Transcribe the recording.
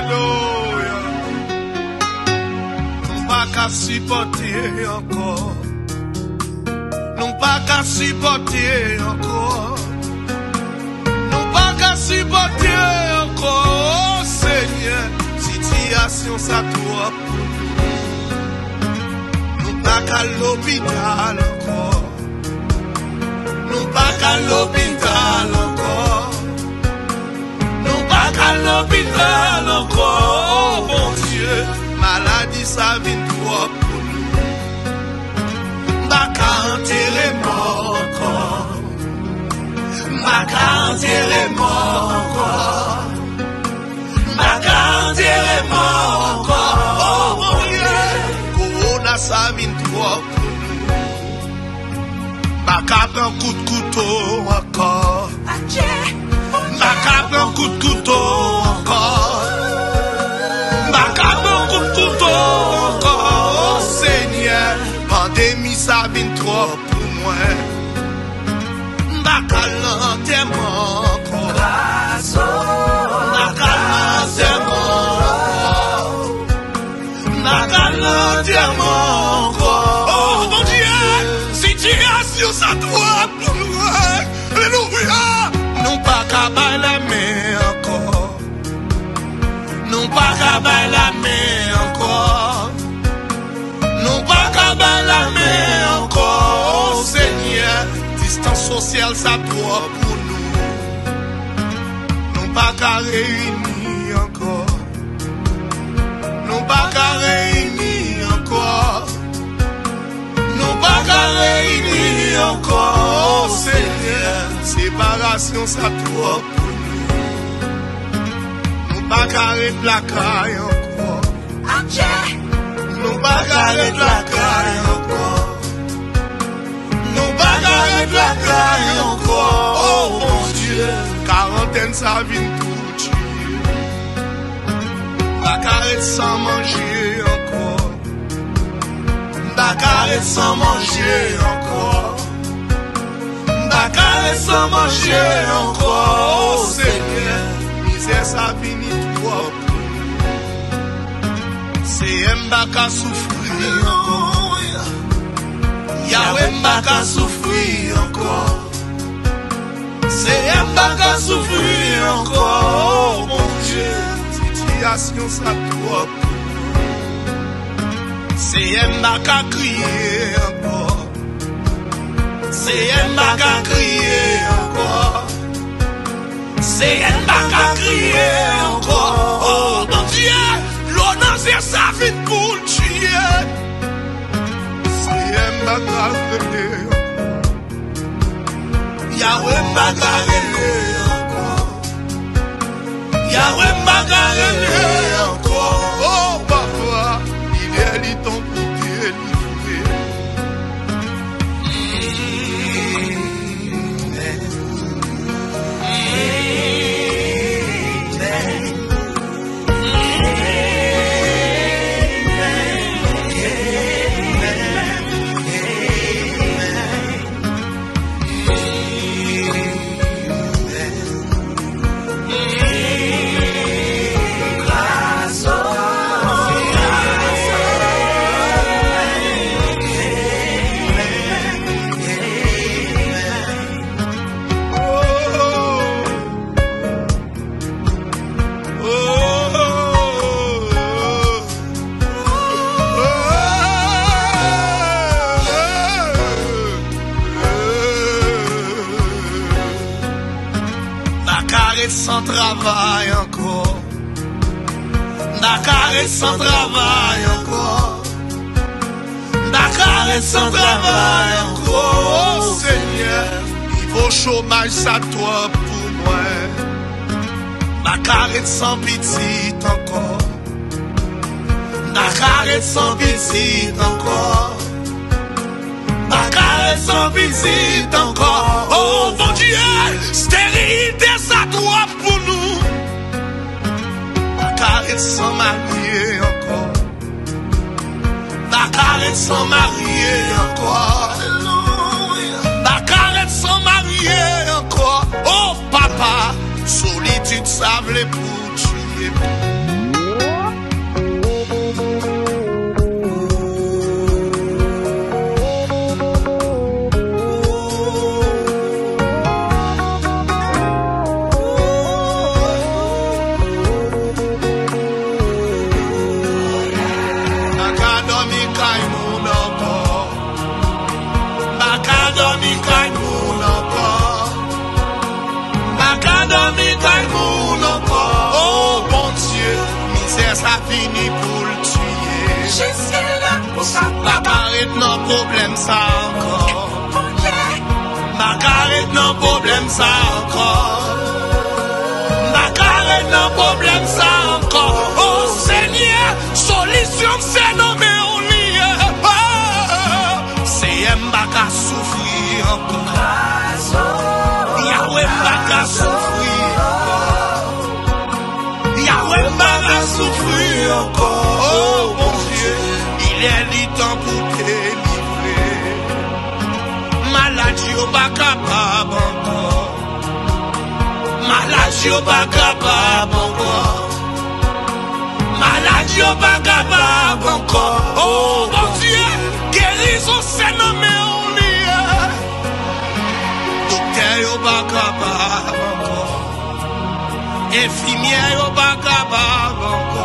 Alléluia. Nous pas qu'à supporter encore. Nous pas qu'à supporter encore. Nous pas qu'à supporter encore. Oh Seigneur, situation ça trop. Nous pas qu'à l'hôpital encore. Nous pas qu'à l'hôpital encore. Nous pas qu'à l'hôpital encore. Oh mon Dieu, maladie ça vient trop pour nous. Pas qu'à enterrer mort encore. Pas qu'à enterrer mort encore. Pas qu'à enterrer mort encore. Oh mon Dieu, corona ça vient trop pour nous. Pas qu'à un coup de couteau encore. Pas qu'à un coup de couteau encore. Pas qu'à un coup de couteau encore. Oh Seigneur, pandémie ça vient trop pour moi. Pas qu'à l'enterrement encore. Pas qu'à l'enterrement encore. Pas qu'à l'enterrement encore. Oh mon Dieu, situation ça doit pour nous. Alléluia. Non pas qu'à bailler la main encore. Non pas qu'à bailler la main encore. Non pas qu'à bailler la main encore. Oh Seigneur, distance sociale ça doit pour nous. Non pas qu'à réunir encore. Non pas qu'à réunir encore. Non pas qu'à réunir encore. Oh Seigneur, séparation ça trop pour nous. Nous pas qu'à arrêter la caille encore. Nous pas qu'à arrêter la caille encore. Nous pas qu'à arrêter la caille encore. Oh mon Dieu, quarantaine ça vient pour tuer. Pas qu'à arrêter sans manger encore. Pas qu'à arrêter sans manger encore. Pas qu'à arrêter sans manger encore. Oh Seigneur, misère ça finit trop. C'est un bac à souffrir encore. Yahweh m'a qu'à souffrir encore. C'est un bac à souffrir encore. Oh mon Dieu, situation ça trop. C'est un bac à crier encore. C'est un bac à crier encore. C'est un bac à crier encore. Oh mon Dieu, l'honneur ça vite pour le tuer. C'est un bac à crier encore. Yahweh m'a carré encore. Yahweh m'a carré encore. Oh papa, il est ton pour délivrer. Sans travail encore. Dakar est sans travail encore. Dakar est sans travail encore. Oh Seigneur, il faut chômage ça toi pour moi. Dakar est sans pitié encore. Dakar est sans pitié encore. Dakar est sans pitié encore. Oh mon Dieu, stérilité ça doit pour nous. Dakar est sans marié encore. Dakar est sans marié encore. Dakar est sans marié encore. Oh papa, solitude ça voulait pour tuer. kay moun encore. Baka dormi kay moun encore. Baka dormi kay moun encore. Oh bon Dieu, misère ça finit pour le tuer. Jusqu'à là pour ça. Baka arrête non problème ça encore. Baka arrête non problème ça encore. Baka arrête non problème ça encore. Oh Seigneur, solution c'est nommé on y est. C'est Mbaka souffrir encore. Yahweh Mbaka souffrir encore. Yahweh Mbaka souffrir encore. Oh mon Dieu, il est le temps pour te livrer. Maladie au pas capable encore. Maladie au pas capable encore. Maladie au pas capable encore. Oh mon Dieu, guérison c'est nommé on y est. Docteur au pas capable encore. Infirmière au pas capable encore.